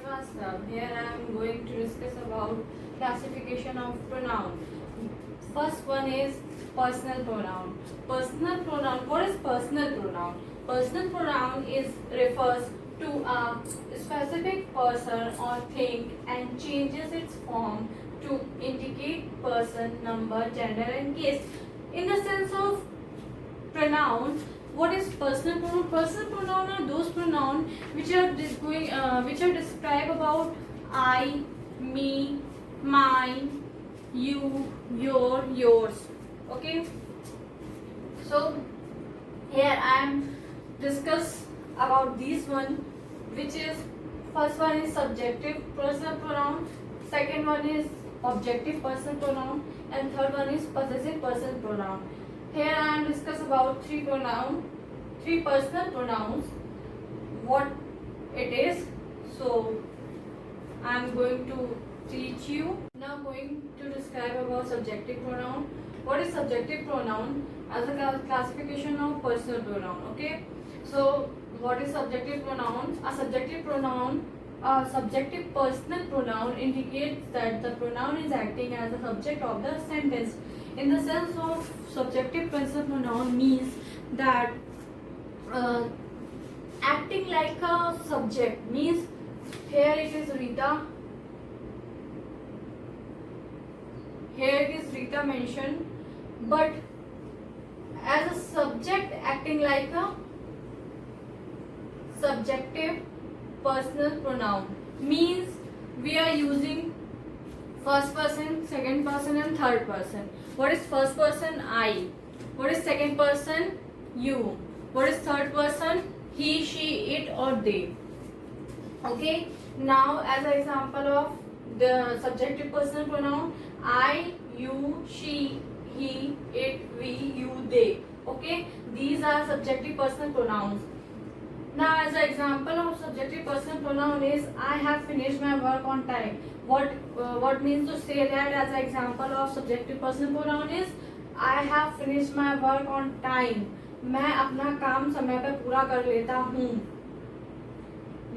Srivastava. Here I am going to discuss about classification of pronoun. First one is personal pronoun. Personal pronoun. What is personal pronoun? Personal pronoun is refers to a specific person or thing and changes its form to indicate person, number, gender, and case. In the sense of pronoun, what is personal pronoun? Personal pronoun are those pronoun which are which are describe about I, me, mine, you, your, yours. Okay. So here I am discuss about this one, which is first one is subjective personal pronoun, second one is objective personal pronoun, and third one is possessive personal pronoun. Here I am discuss about three personal pronouns, what it is. So I am going to teach you. Now going to describe about subjective pronoun. What is subjective pronoun? As a classification of personal pronoun. Okay. So what is subjective pronoun? A subjective personal pronoun indicates that the pronoun is acting as a subject of the sentence. In the sense of subjective personal pronoun means that acting like a subject means here it is Rita. Here it is Rita mentioned, but as a subject acting like a subjective personal pronoun means we are using first person, second person, and third person. What is first person? I. What is second person? You. What is third person? He, she, it, or they. Okay. Now, as an example of the subjective personal pronoun, I, you, she, he, it, we, you, they. Okay. These are subjective personal pronouns. Now, as an example of subjective personal pronoun is I have finished my work on time. What means to say that as an example of subjective personal pronoun is I have finished my work on time. मैं अपना काम समय पर पूरा कर लेता हूँ.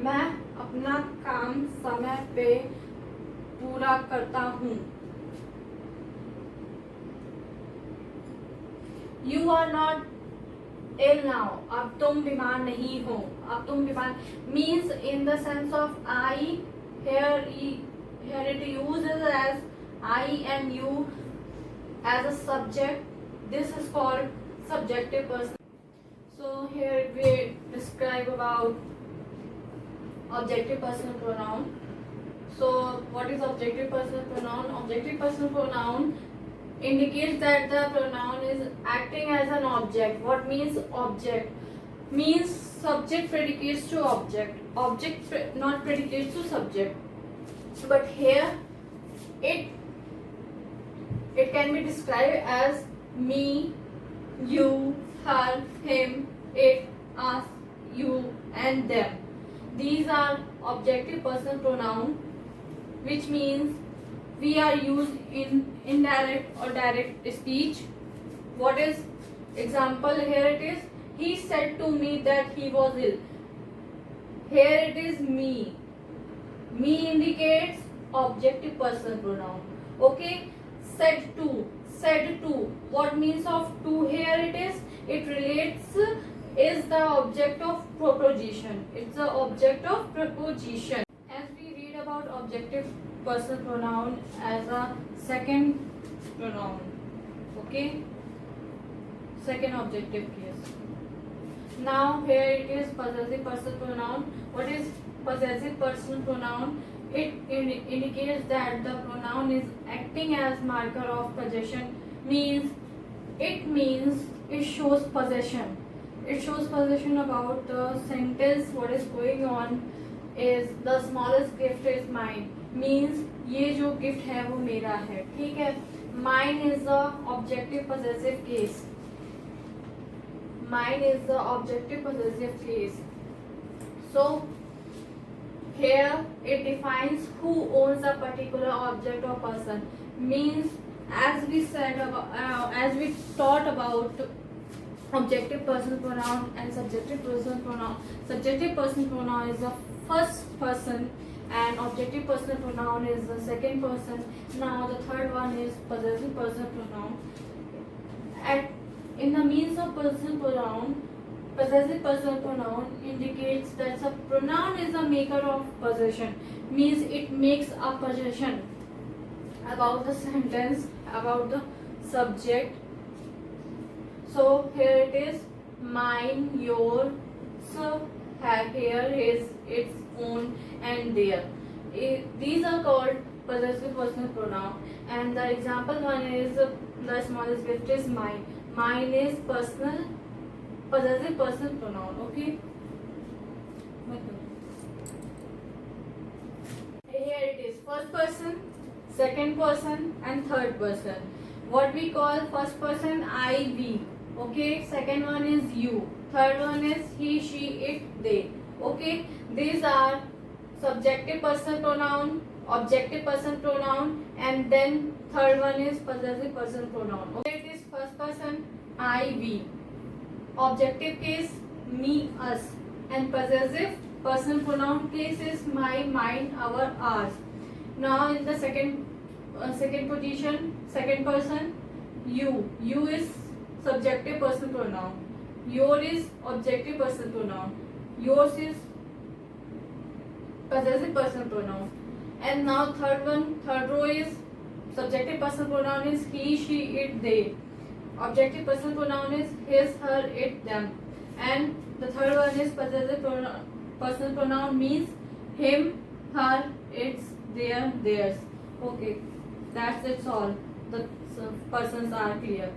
मैं अपना काम समय पे पूरा करता हूँ. You are not ill now. अब तुम बीमार नहीं हो. अब तुम बीमार means in the sense of I. Here it uses as I and you as a subject. This is called subjective person. So here we describe about objective personal pronoun. So what is objective personal pronoun? Objective personal pronoun indicates that the pronoun is acting as an object. What means object? Means subject predicates to object. Object not predicates to subject. But here it can be described as me, you, her, him, it, us, you, and them. These are objective personal pronoun, which means we are used in indirect or direct speech. What is example? Here it is. He said to me that he was ill. Here it is me. Me indicates objective personal pronoun. Okay. Said to. Said to. What means of to? Here it is. It relates is the object of proposition. It's the object of proposition. As we read about objective personal pronoun as a second pronoun. Okay. Second objective case. Now here it is possessive personal pronoun. What is possessive personal pronoun? It indicates that the pronoun is acting as marker of possession. Means it shows possession. It shows possession about the sentence. What is going on is the smallest gift is mine. Means ये जो gift है वो मेरा है. ठीक है. Mine is the objective possessive case. Mine is the objective possessive case. So here it defines who owns a particular object or person. Means as we said as we taught about objective personal pronoun and subjective personal pronoun. Subjective personal pronoun is the first person and objective personal pronoun is the second person. Now the third one is possessive personal pronoun. At in the means of personal pronoun, possessive personal pronoun indicates that the pronoun is a maker of possession, means it makes a possession about the sentence, about the subject. So here it is, mine, your, so here is its own, and their. These are called possessive personal pronoun. And the example one is the smallest gift is mine. Mine is personal possessive personal pronoun. Okay. Here it is, first person, second person, and third person. What we call first person, I, we. Okay. Second one is you. Third one is he, she, it, they. Okay. These are subjective personal pronoun, objective personal pronoun, and then third one is possessive personal pronoun. Okay. It is first person, I, we. Objective case, me, us, and possessive personal pronoun case is my, mine, our, ours. Now in the second position, second person, you. You is subjective personal pronoun. Your is objective personal pronoun. Yours is possessive personal pronoun. And now third row is subjective personal pronoun is he, she, it, they. Objective personal pronoun is his, her, it, them. And the third one is possessive personal pronoun means him, her, its, their, theirs. Okay, that's all. The persons are clear.